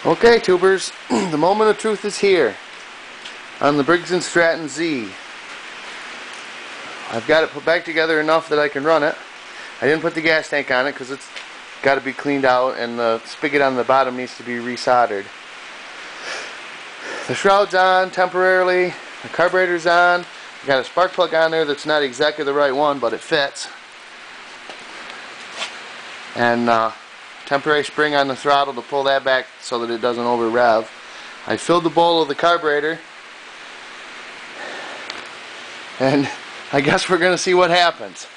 Okay, tubers, the moment of truth is here on the Briggs and Stratton Z. I've got it put back together enough that I can run it. I didn't put the gas tank on it because it's got to be cleaned out and the spigot on the bottom needs to be resoldered. The shroud's on temporarily, the carburetor's on. I got a spark plug on there that's not exactly the right one, but it fits. And temporary spring on the throttle to pull that back so that it doesn't over rev. I filled the bowl of the carburetor, and I guess we're going to see what happens.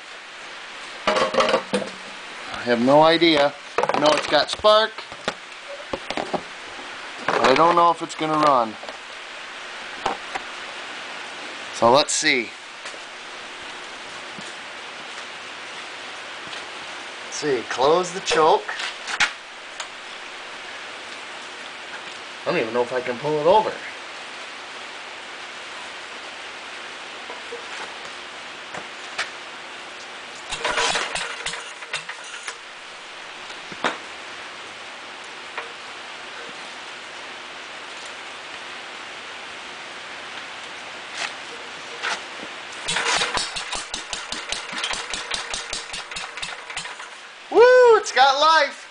I have no idea. I know it's got spark, but I don't know if it's going to run. So let's see. Let's see, close the choke. I don't even know if I can pull it over. Woo! It's got life!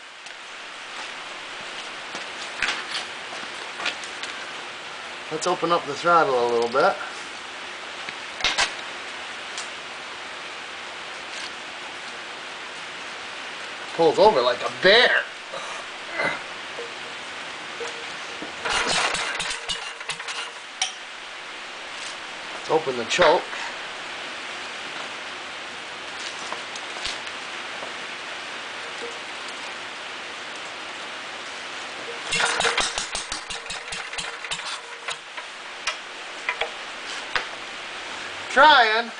Let's open up the throttle a little bit. Pulls over like a bear. Let's open the choke. Trying.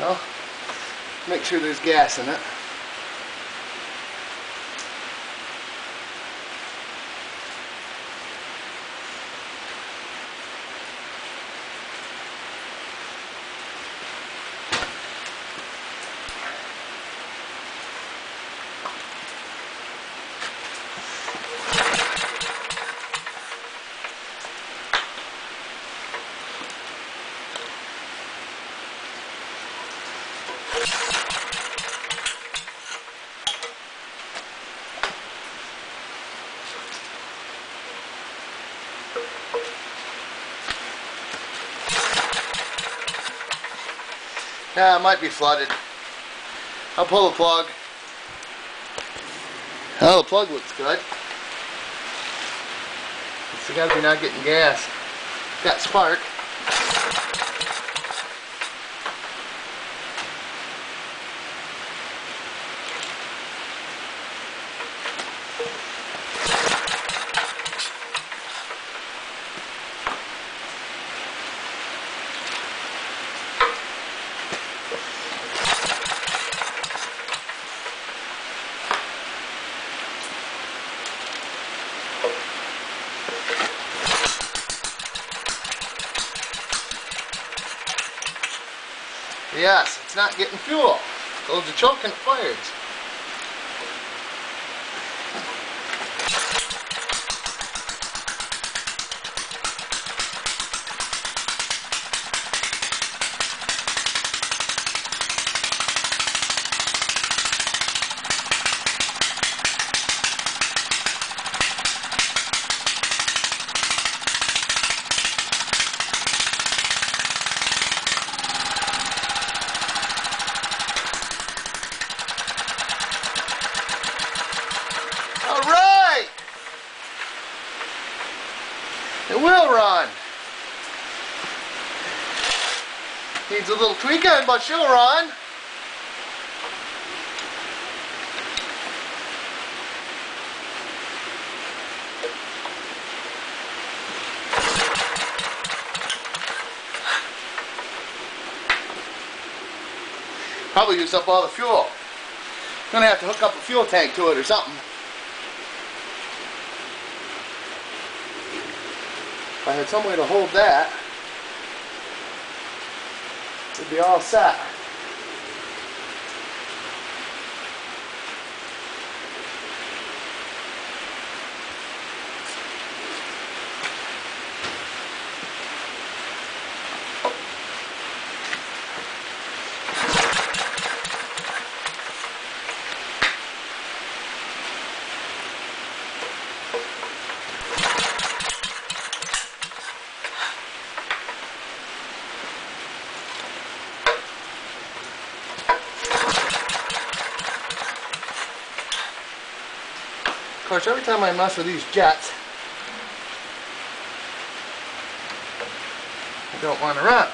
Well, make sure there's gas in it. Nah, it might be flooded. I'll pull the plug. Oh, the plug looks good. It's got to be not getting gas. Got spark. Yes, it's not getting fuel. Close the choke and it fires. will run. Needs a little tweaking, but she'll run. Probably used up all the fuel. Gonna have to hook up a fuel tank to it or something. If I had some way to hold that, it'd be all set. Of course, every time I mess with these jets, I don't want to run.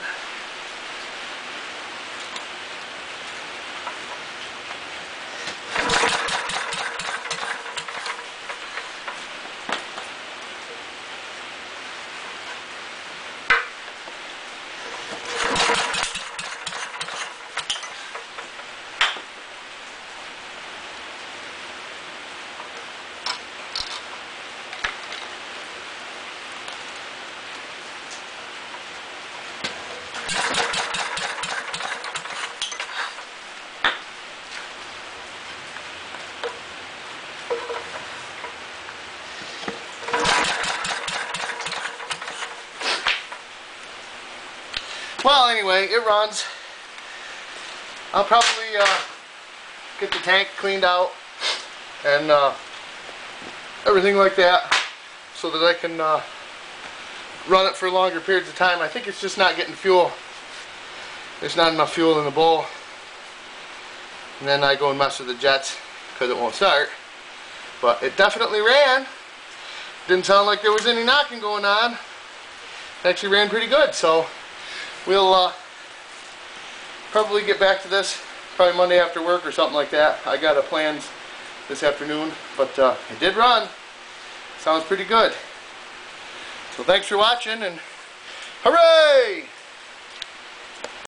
Well, anyway, it runs. I'll probably get the tank cleaned out and everything like that so that I can run it for longer periods of time. I think it's just not getting fuel. There's not enough fuel in the bowl. And then I go and mess with the jets because it won't start. But it definitely ran. Didn't sound like there was any knocking going on. It actually ran pretty good, so we'll probably get back to this probably Monday after work or something like that. I got plans this afternoon, but it did run. Sounds pretty good. So thanks for watching, and hooray!